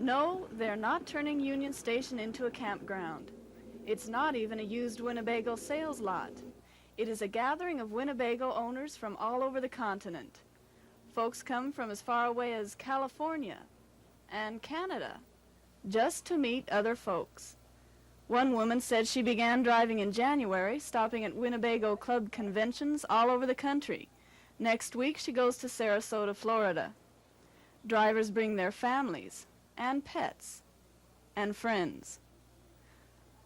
No, they're not turning Union Station into a campground. It's not even a used Winnebago sales lot. It is a gathering of Winnebago owners from all over the continent. Folks come from as far away as California and Canada just to meet other folks. One woman said she began driving in January, stopping at Winnebago club conventions all over the country. Next week she goes to Sarasota, Florida. Drivers bring their families and pets and friends.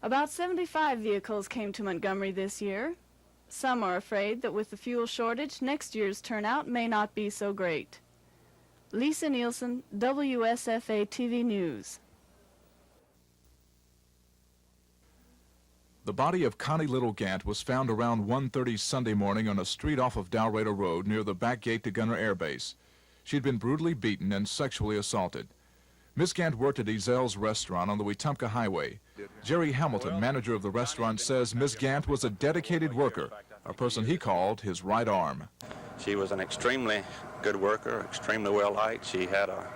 About 75 vehicles came to Montgomery this year. Some are afraid that with the fuel shortage, next year's turnout may not be so great. Lisa Nielsen, WSFA TV News. The body of Connie Little Gant was found around 1:30 Sunday morning on a street off of Dalrado Road near the back gate to Gunner Air Base. She'd been brutally beaten and sexually assaulted. Miss Gant worked at Ezel's restaurant on the Wetumpka Highway. Jerry Hamilton, manager of the restaurant, says Miss Gant was a dedicated worker, a person he called his right arm. She was an extremely good worker, extremely well liked. She had a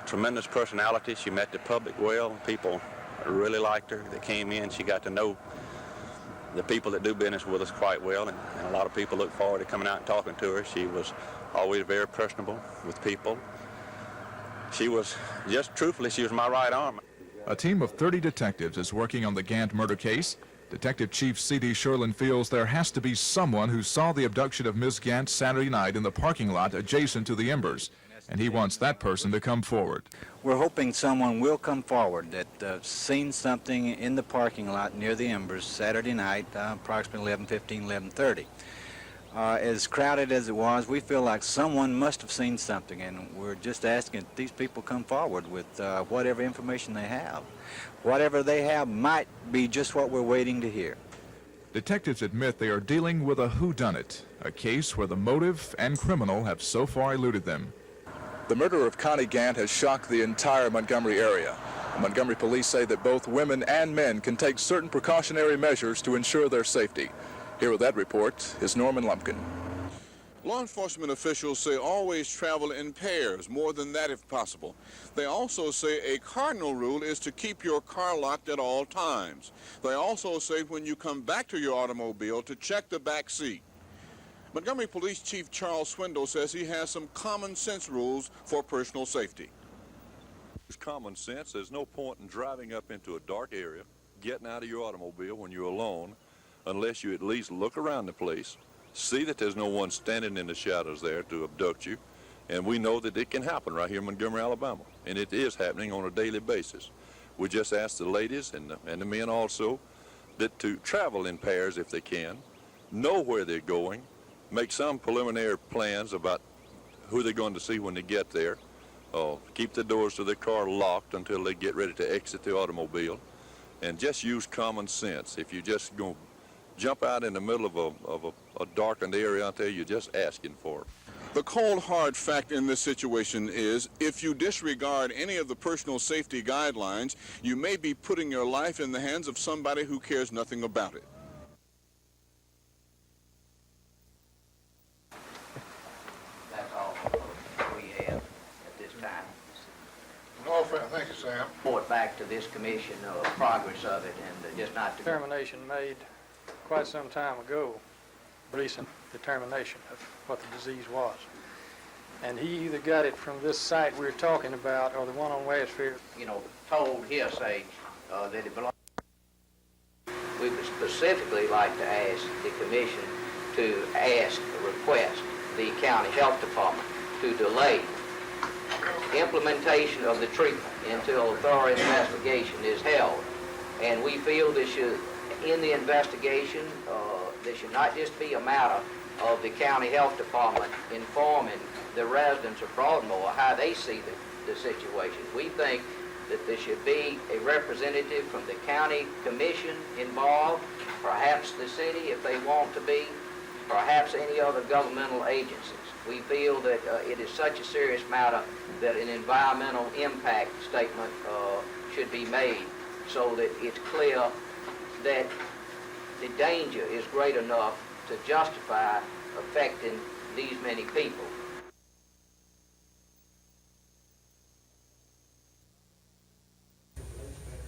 tremendous personality. She met the public well. People really liked her. They came in. She got to know the people that do business with us quite well, and a lot of people look forward to coming out and talking to her. She was always very personable with people. She was, just truthfully, she was my right arm. A team of 30 detectives is working on the Gant murder case. Detective Chief C.D. Sherlin feels there has to be someone who saw the abduction of Miss Gant Saturday night in the parking lot adjacent to the Embers, and he wants that person to come forward. We're hoping someone will come forward that seen something in the parking lot near the Embers Saturday night, approximately 11:15, 11:30. As crowded as it was, we feel like someone must have seen something, and we're just asking that these people come forward with whatever information they have. Whatever they have might be just what we're waiting to hear. Detectives admit they are dealing with a whodunit, a case where the motive and criminal have so far eluded them. The murder of Connie Gant has shocked the entire Montgomery area. The Montgomery police say that both women and men can take certain precautionary measures to ensure their safety. Here with that report is Norman Lumpkin. Law enforcement officials say always travel in pairs, more than that if possible. They also say a cardinal rule is to keep your car locked at all times. They also say when you come back to your automobile to check the back seat. Montgomery Police Chief Charles Swindle says he has some common sense rules for personal safety. It's common sense. There's no point in driving up into a dark area, getting out of your automobile when you're alone, unless you at least look around the place, see that there's no one standing in the shadows there to abduct you. And we know that it can happen right here in Montgomery, Alabama, and it is happening on a daily basis. We just ask the ladies and the men also that to travel in pairs if they can, know where they're going, make some preliminary plans about who they're going to see when they get there, keep the doors to their car locked until they get ready to exit the automobile, and just use common sense. If you just go jump out in the middle of a darkened area out there, you're just asking for it. The cold, hard fact in this situation is if you disregard any of the personal safety guidelines, you may be putting your life in the hands of somebody who cares nothing about it. That's all we have at this time. No offense. Thank you, Sam. Report back to this commission progress of it, and just not to... Determination made quite some time ago, recent determination of what the disease was. And he either got it from this site we're talking about or the one on Westfield. You know, told hearsay that it belonged. We would specifically like to ask the commission to request the county health department to delay implementation of the treatment until a thorough investigation is held. And we feel this should, in the investigation, this should not just be a matter of the county health department informing the residents of Broadmoor how they see the situation. We think that there should be a representative from the county commission involved, perhaps the city if they want to be, perhaps any other governmental agencies. We feel that it is such a serious matter that an environmental impact statement should be made so that it's clear that the danger is great enough to justify affecting these many people.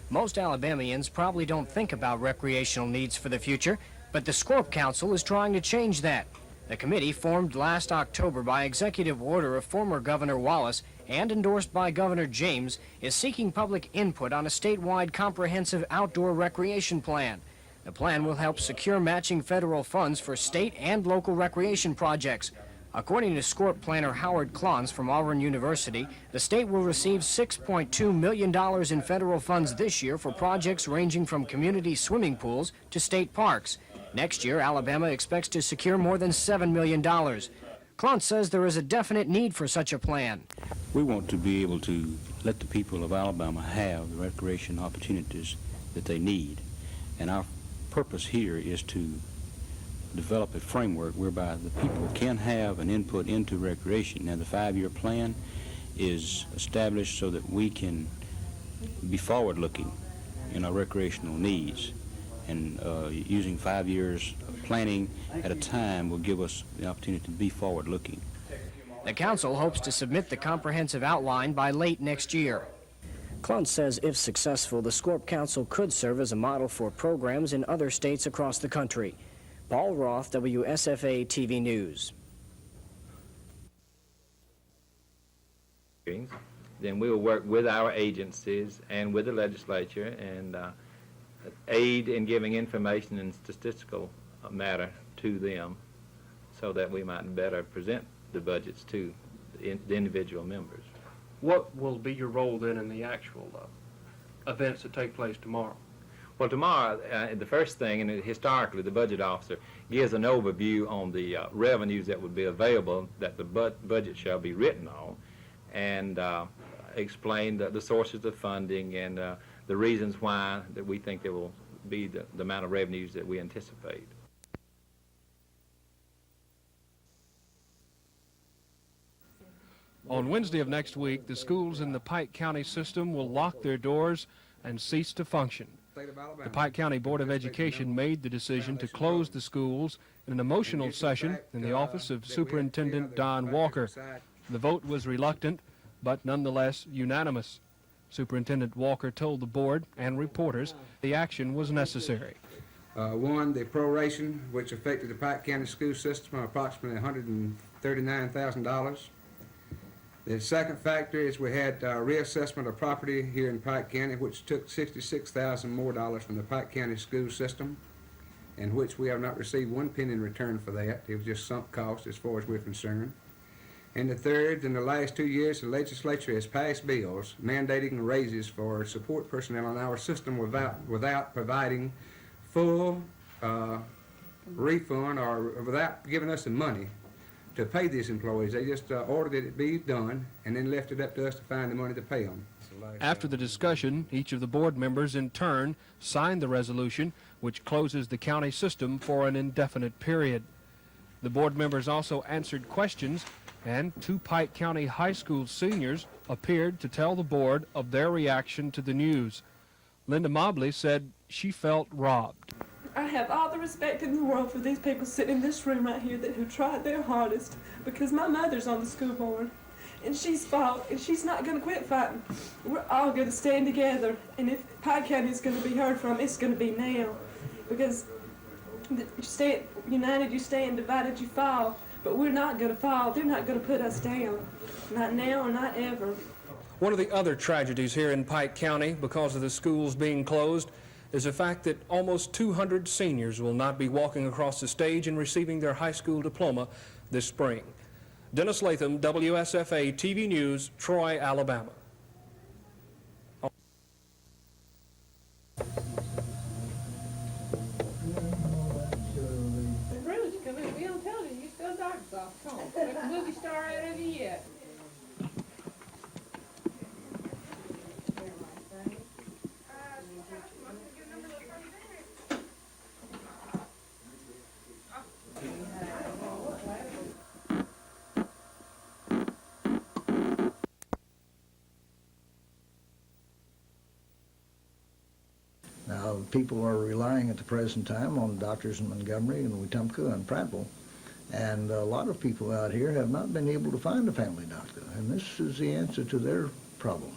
Most Alabamians probably don't think about recreational needs for the future, but the Scorp Council is trying to change that. The committee, formed last October by executive order of former Governor Wallace and endorsed by Governor James, is seeking public input on a statewide comprehensive outdoor recreation plan. The plan will help secure matching federal funds for state and local recreation projects. According to Scorp planner Howard Klons from Auburn University, the state will receive $6.2 million in federal funds this year for projects ranging from community swimming pools to state parks. Next year, Alabama expects to secure more than $7 million. Klons says there is a definite need for such a plan. We want to be able to let the people of Alabama have the recreation opportunities that they need. And our purpose here is to develop a framework whereby the people can have an input into recreation. Now, the 5-year plan is established so that we can be forward-looking in our recreational needs. And using 5 years of planning at a time will give us the opportunity to be forward-looking. The council hopes to submit the comprehensive outline by late next year. Klons says if successful, the Scorp Council could serve as a model for programs in other states across the country. Paul Roth, WSFA TV News. Then we will work with our agencies and with the legislature and aid in giving information and statistical matter to them so that we might better present the budgets to the individual members. What will be your role then in the actual events that take place tomorrow? Well, tomorrow, the first thing, and historically the budget officer gives an overview on the revenues that would be available that the budget shall be written on, and explain the sources of funding and the reasons why that we think there will be the amount of revenues that we anticipate. On Wednesday of next week, the schools in the Pike County system will lock their doors and cease to function. The Pike County Board of Education made the decision to close the schools in an emotional session in the office of Superintendent Don Walker. The vote was reluctant, but nonetheless unanimous. Superintendent Walker told the board and reporters the action was necessary. One, the proration, which affected the Pike County school system, approximately $139,000. The second factor is we had reassessment of property here in Pike County, which took $66,000 more from the Pike County school system, in which we have not received 1 penny in return for that. It was just sunk cost as far as we're concerned. And the third, in the last 2 years, the legislature has passed bills mandating raises for support personnel in our system without providing full refund or without giving us the money to pay these employees. They just ordered that it be done and then left it up to us to find the money to pay them. After the discussion, each of the board members in turn signed the resolution, which closes the county system for an indefinite period. The board members also answered questions, and 2 Pike County High School seniors appeared to tell the board of their reaction to the news. Linda Mobley said she felt robbed. I have all the respect in the world for these people sitting in this room right here who tried their hardest, because my mother's on the school board and she's fought and she's not going to quit fighting. We're all going to stand together, and if Pike County is going to be heard from, it's going to be now, because you stand united, you stand divided, you fall. But we're not going to fall. They're not going to put us down. Not now or not ever. One of the other tragedies here in Pike County, because of the schools being closed, is the fact that almost 200 seniors will not be walking across the stage and receiving their high school diploma this spring. Dennis Latham, WSFA TV News, Troy, Alabama. Movie star out of you yet. Now, people are relying at the present time on doctors in Montgomery and Wetumpka and Prattville. And a lot of people out here have not been able to find a family doctor, and this is the answer to their problem.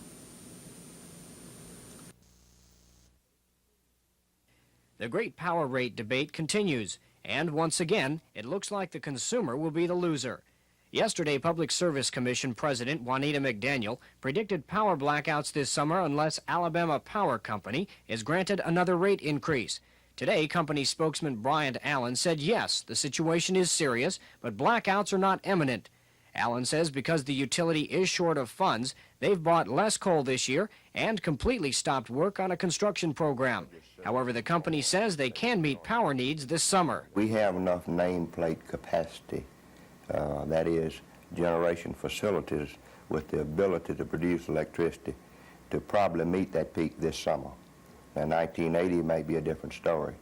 The great power rate debate continues, and once again, it looks like the consumer will be the loser. Yesterday, Public Service Commission President Juanita McDaniel predicted power blackouts this summer unless Alabama Power Company is granted another rate increase. Today, company spokesman Bryant Allen said yes, the situation is serious, but blackouts are not imminent. Allen says because the utility is short of funds, they've bought less coal this year and completely stopped work on a construction program. However, the company says they can meet power needs this summer. We have enough nameplate capacity, that is, generation facilities with the ability to produce electricity to probably meet that peak this summer. Now, 1980 may be a different story,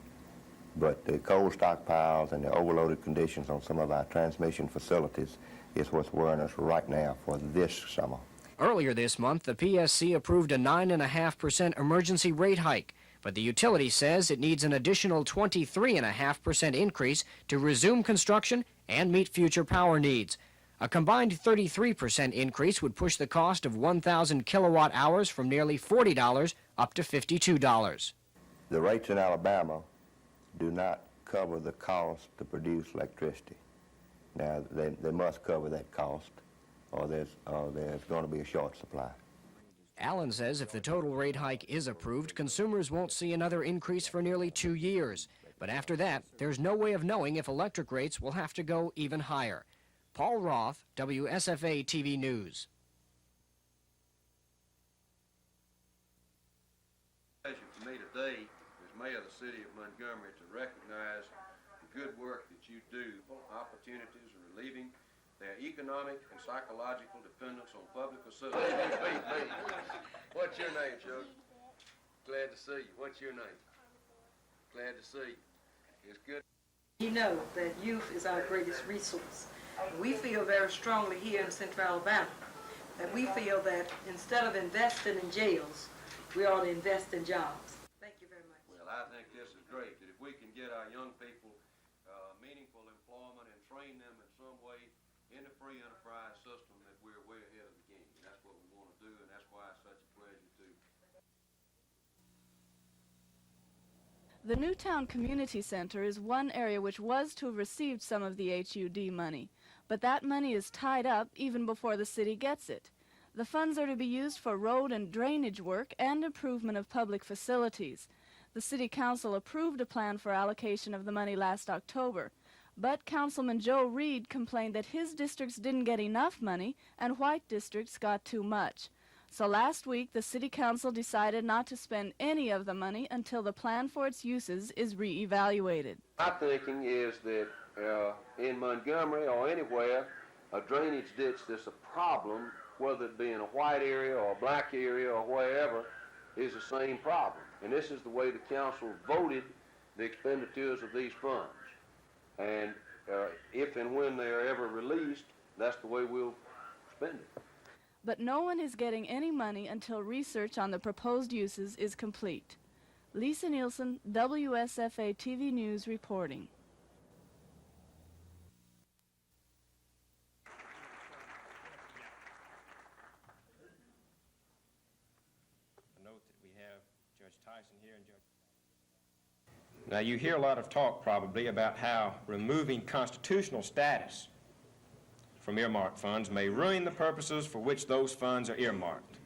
but the coal stockpiles and the overloaded conditions on some of our transmission facilities is what's worrying us right now for this summer. Earlier this month, the PSC approved a 9.5% emergency rate hike, but the utility says it needs an additional 23.5% increase to resume construction and meet future power needs. A combined 33% increase would push the cost of 1,000 kilowatt hours from nearly $40 up to $52. The rates in Alabama do not cover the cost to produce electricity. Now, they must cover that cost, or there's going to be a short supply. Allen says if the total rate hike is approved, consumers won't see another increase for nearly 2 years. But after that, there's no way of knowing if electric rates will have to go even higher. Paul Roth, WSFA TV News. Pleasure for me today as mayor of the city of Montgomery to recognize the good work that you do, opportunities of relieving their economic and psychological dependence on public facilities. What's your name, Chuck? Glad to see you. What's your name? Glad to see you. It's good. You know that youth is our greatest resource. We feel very strongly here in Central Alabama that we feel that instead of investing in jails, we ought to invest in jobs. Thank you very much. Well, I think this is great, that if we can get our young people meaningful employment and train them in some way in the free enterprise system, that we're way ahead of the game. And that's what we want to do, and that's why it's such a pleasure to. The Newtown Community Center is one area which was to have received some of the HUD money, but that money is tied up even before the city gets it. The funds are to be used for road and drainage work and improvement of public facilities. The City Council approved a plan for allocation of the money last October, but Councilman Joe Reed complained that his districts didn't get enough money and white districts got too much. So last week, the City Council decided not to spend any of the money until the plan for its uses is re-evaluated. My thinking is that in Montgomery or anywhere, a drainage ditch that's a problem, whether it be in a white area or a black area or wherever, is the same problem. And this is the way the council voted the expenditures of these funds. And if and when they are ever released, that's the way we'll spend it. But no one is getting any money until research on the proposed uses is complete. Lisa Nielsen, WSFA TV News reporting. Note that we have Judge Tyson here and Judge. Now, you hear a lot of talk probably about how removing constitutional status from earmarked funds may ruin the purposes for which those funds are earmarked.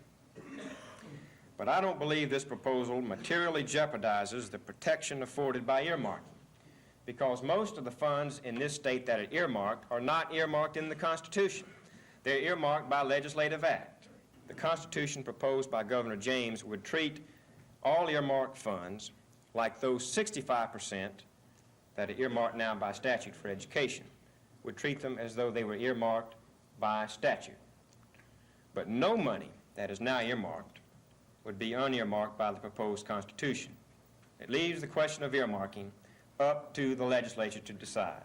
But I don't believe this proposal materially jeopardizes the protection afforded by earmarking, because most of the funds in this state that are earmarked are not earmarked in the Constitution. They're earmarked by legislative act. The Constitution proposed by Governor James would treat all earmarked funds like those 65% that are earmarked now by statute for education, would treat them as though they were earmarked by statute. But no money that is now earmarked would be unearmarked by the proposed Constitution. It leaves the question of earmarking up to the legislature to decide.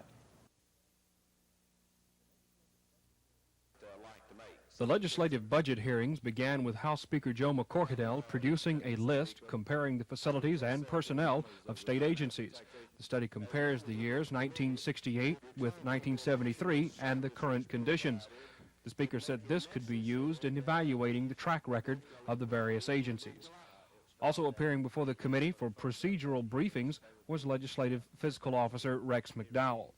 The legislative budget hearings began with House Speaker Joe McCorkadell producing a list comparing the facilities and personnel of state agencies. The study compares the years 1968 with 1973 and the current conditions. The Speaker said this could be used in evaluating the track record of the various agencies. Also appearing before the committee for procedural briefings was Legislative Fiscal Officer Rex McDowell.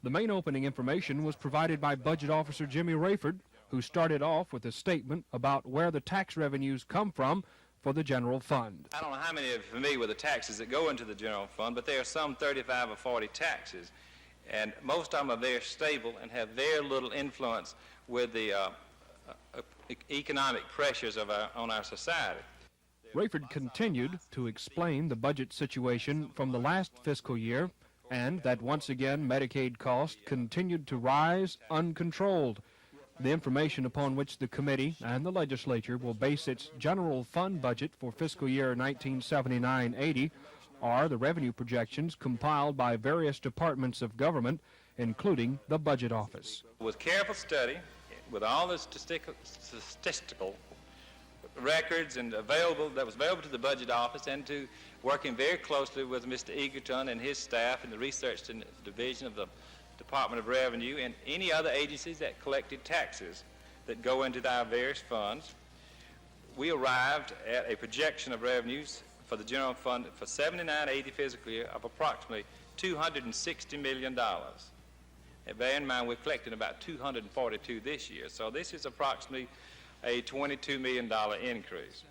The main opening information was provided by Budget Officer Jimmy Rayford, who started off with a statement about where the tax revenues come from for the general fund. I don't know how many of you are familiar with the taxes that go into the general fund, but there are some 35 or 40 taxes, and most of them are very stable and have very little influence with the economic pressures on our society. Rayford continued to explain the budget situation from the last fiscal year and that once again Medicaid costs continued to rise uncontrolled. The information upon which the committee and the legislature will base its general fund budget for fiscal year 1979-80 are the revenue projections compiled by various departments of government, including the Budget Office. With careful study, with all the statistical records and that was available to the Budget Office, and to working very closely with Mr. Egerton and his staff in the Research Division of the Department of Revenue and any other agencies that collected taxes that go into our various funds, we arrived at a projection of revenues for the general fund for 79-80 fiscal year of approximately $260 million. And bear in mind, we're collecting about 242 this year, so this is approximately a $22 million increase.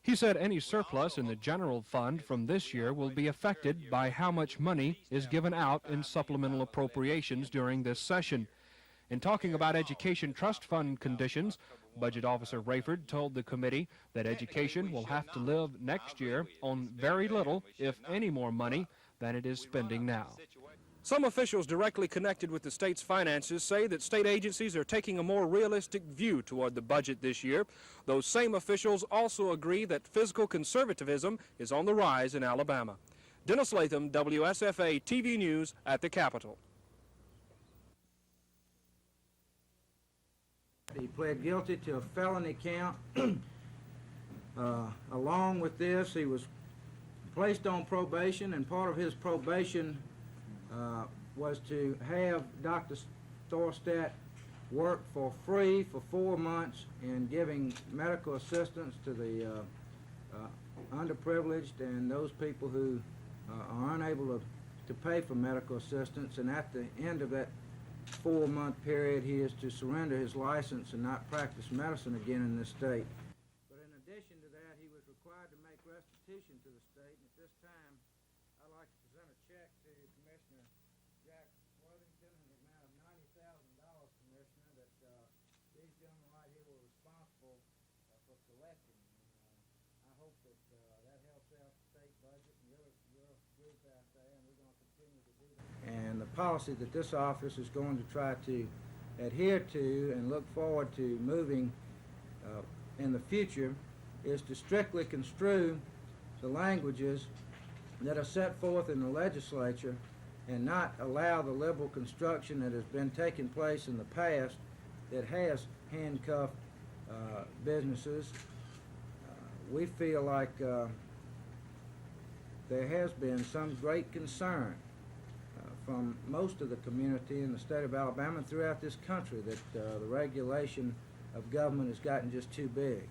He said any surplus in the general fund from this year will be affected by how much money is given out in supplemental appropriations during this session. In talking about education trust fund conditions, Budget Officer Rayford told the committee that education will have to live next year on very little, if any more money, than it is spending now. Some officials directly connected with the state's finances say that state agencies are taking a more realistic view toward the budget this year. Those same officials also agree that fiscal conservatism is on the rise in Alabama. Dennis Latham, WSFA TV News at the Capitol. He pled guilty to a felony count. Along with this, he was placed on probation, and part of his probation was to have Dr. Thorstad work for free for 4 months in giving medical assistance to the underprivileged and those people who are unable to pay for medical assistance. And at the end of that 4-month period, he is to surrender his license and not practice medicine again in this state. But in addition to that, he was required to make restitution to the state, and at this time, I'd like to present a check to Commissioner Jack Worthington in the amount of $90,000, Commissioner, that these gentlemen right here were responsible for collecting. I hope that that helps out the state budget and your group out there, and we're going to continue to do that. And the policy that this office is going to try to adhere to and look forward to moving in the future is to strictly construe the languages that are set forth in the legislature and not allow the liberal construction that has been taking place in the past that has handcuffed businesses. We feel like there has been some great concern from most of the community in the state of Alabama and throughout this country that the regulation of government has gotten just too big.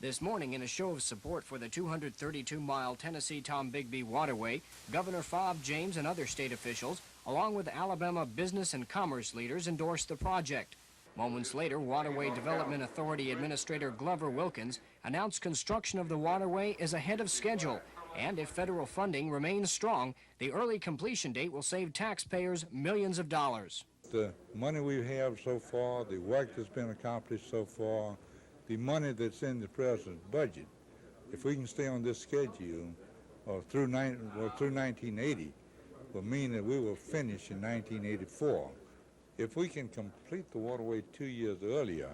This morning, in a show of support for the 232-mile Tennessee-Tombigbee waterway, Governor Fob James and other state officials, along with Alabama business and commerce leaders, endorsed the project. Moments later, Waterway Development Authority Administrator Glover Wilkins announced construction of the waterway is ahead of schedule, and if federal funding remains strong, the early completion date will save taxpayers millions of dollars. The money we have so far, the work that's been accomplished so far, the money that's in the president's budget, if we can stay on this schedule through 1980, will mean that we will finish in 1984. If we can complete the waterway 2 years earlier,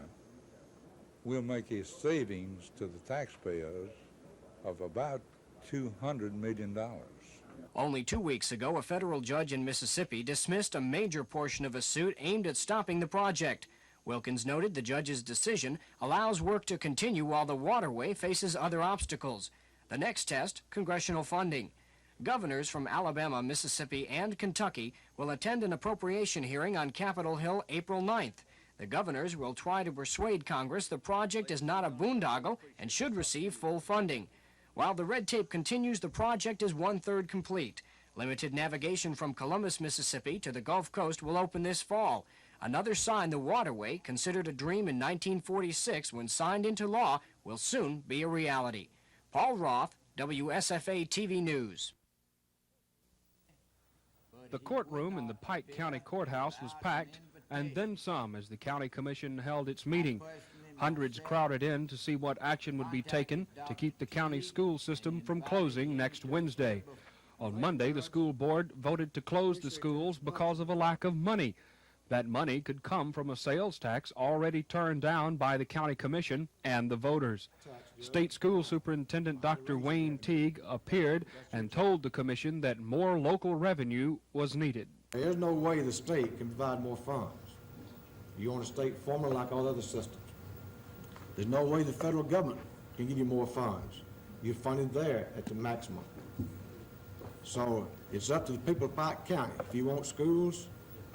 we'll make a savings to the taxpayers of about $200 million. Only 2 weeks ago, a federal judge in Mississippi dismissed a major portion of a suit aimed at stopping the project. Wilkins noted the judge's decision allows work to continue while the waterway faces other obstacles. The next test, congressional funding. Governors from Alabama, Mississippi, and Kentucky will attend an appropriation hearing on Capitol Hill April 9th. The governors will try to persuade Congress the project is not a boondoggle and should receive full funding. While the red tape continues, the project is 1/3 complete. Limited navigation from Columbus, Mississippi to the Gulf Coast will open this fall. Another sign the waterway, considered a dream in 1946 when signed into law, will soon be a reality. Paul Roth, WSFA TV News. The courtroom in the Pike County Courthouse was packed, and then some, as the County Commission held its meeting. Hundreds crowded in to see what action would be taken to keep the county school system from closing next Wednesday. On Monday, the school board voted to close the schools because of a lack of money. That money could come from a sales tax already turned down by the County Commission and the voters. State School Superintendent Dr. Wayne Teague appeared and told the Commission that more local revenue was needed. There's no way the state can provide more funds. You own a state formula like all other systems. There's no way the federal government can give you more funds. You're funded there at the maximum. So it's up to the people of Pike County. If you want schools,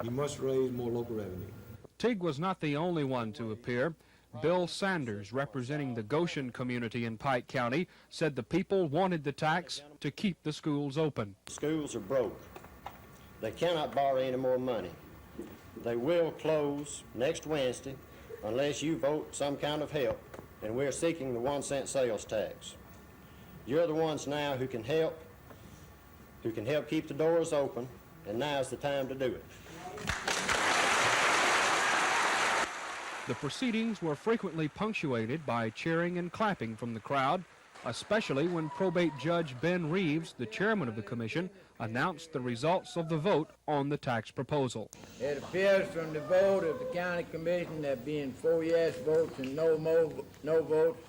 you must raise more local revenue. Teague was not the only one to appear. Bill Sanders, representing the Goshen community in Pike County, said the people wanted the tax to keep the schools open. Schools are broke. They cannot borrow any more money. They will close next Wednesday unless you vote some kind of help, and we're seeking the 1-cent sales tax. You're the ones now who can help keep the doors open, and now's the time to do it. The proceedings were frequently punctuated by cheering and clapping from the crowd, especially when probate judge Ben Reeves, the chairman of the commission, announced the results of the vote on the tax proposal. It appears from the vote of the county commission there being 4 yes votes and no votes,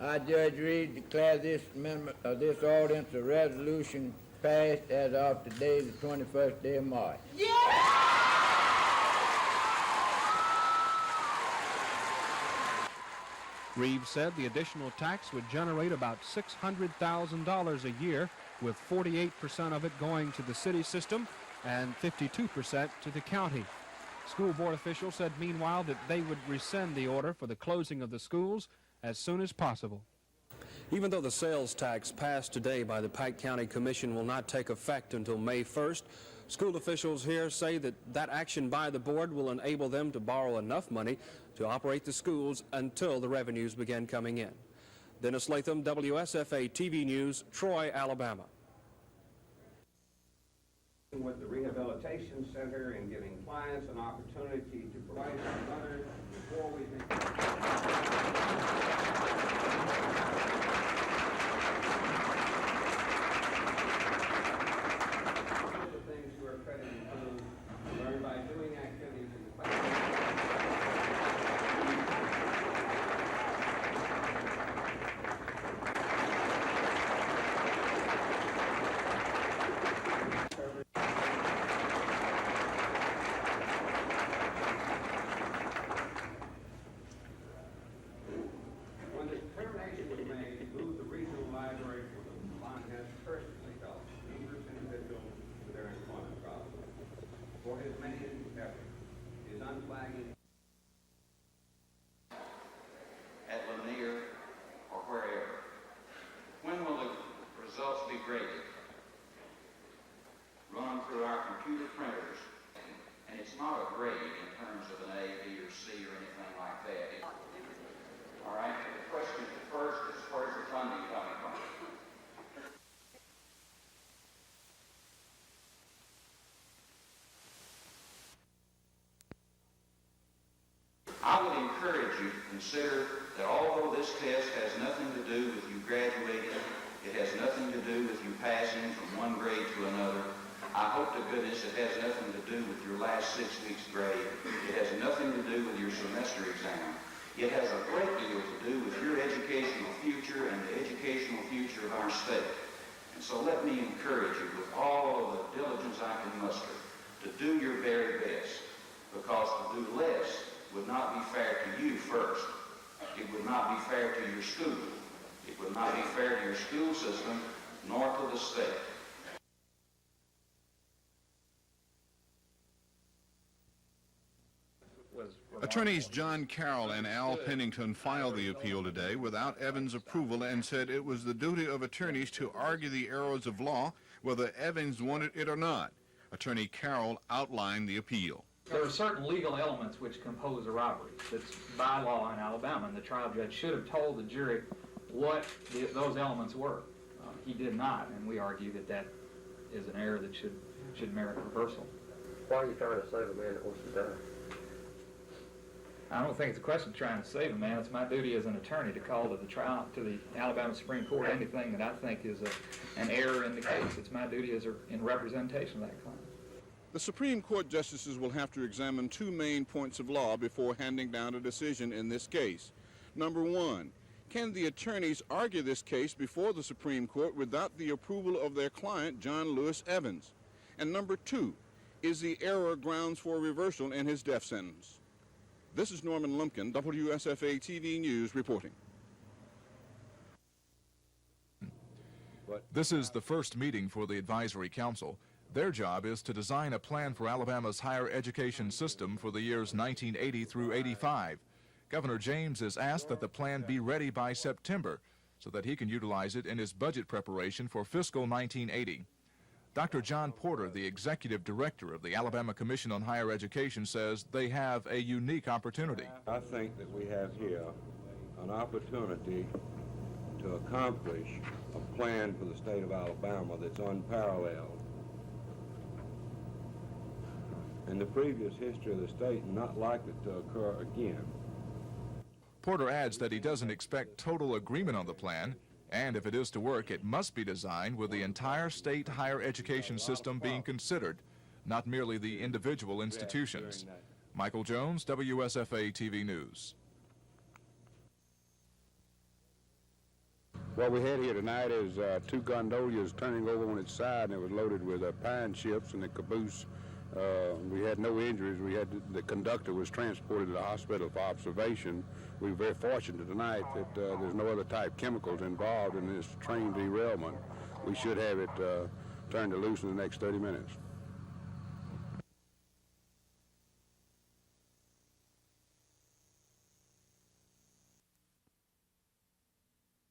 I, Judge Reeves, declare this amendment of this ordinance a resolution passed as of today, the 21st day of March. Reeves said the additional tax would generate about $600,000 a year, with 48% of it going to the city system and 52% to the county. School board officials said meanwhile that they would rescind the order for the closing of the schools as soon as possible. Even though the sales tax passed today by the Pike County Commission will not take effect until May 1st, school officials here say that that action by the board will enable them to borrow enough money to operate the schools until the revenues begin coming in. Dennis Latham, WSFA TV News, Troy, Alabama. With the Rehabilitation Center and giving clients an opportunity to provide some others before we make to be graded, run through our computer printers, and it's not a grade in terms of an A, B, or C or anything like that. All right, the question first is, where's the funding coming from? I would encourage you to consider that although this test has nothing to do with you graduating, it has nothing to do with you passing from one grade to another. I hope to goodness it has nothing to do with your last 6 weeks grade. It has nothing to do with your semester exam. It has a great deal to do with your educational future and the educational future of our state. And so let me encourage you with all of the diligence I can muster to do your very best, because to do less would not be fair to you first. It would not be fair to your school. It would not be fair to your school system, nor to the state. Attorneys John Carroll and Al Pennington filed the appeal today without Evans' approval and said it was the duty of attorneys to argue the errors of law, whether Evans wanted it or not. Attorney Carroll outlined the appeal. There are certain legal elements which compose a robbery. That's by law in Alabama, and the trial judge should have told the jury what those elements were. He did not, and we argue that that is an error that should merit reversal. Why are you trying to save a man that wants to die? I don't think it's a question of trying to save a man. It's my duty as an attorney to call to the Alabama Supreme Court anything that I think is an error in the case. It's my duty in representation of that claim. The Supreme Court justices will have to examine two main points of law before handing down a decision in this case. Number one, can the attorneys argue this case before the Supreme Court without the approval of their client, John Lewis Evans? And number two, is the error grounds for reversal in his death sentence? This is Norman Lumpkin, WSFA TV News reporting. This is the first meeting for the Advisory Council. Their job is to design a plan for Alabama's higher education system for the years 1980 through 85. Governor James has asked that the plan be ready by September so that he can utilize it in his budget preparation for fiscal 1980. Dr. John Porter, the executive director of the Alabama Commission on Higher Education, says they have a unique opportunity. I think that we have here an opportunity to accomplish a plan for the state of Alabama that's unparalleled in the previous history of the state and not likely to occur again. Porter adds that he doesn't expect total agreement on the plan, and if it is to work, it must be designed with the entire state higher education system being considered, not merely the individual institutions. Michael Jones, WSFA TV News. What we had here tonight is two gondoliers turning over on its side, and it was loaded with pine chips and the caboose. We had no injuries. The conductor was transported to the hospital for observation. We were very fortunate tonight that there's no other type chemicals involved in this train derailment. We should have it turned loose in the next 30 minutes.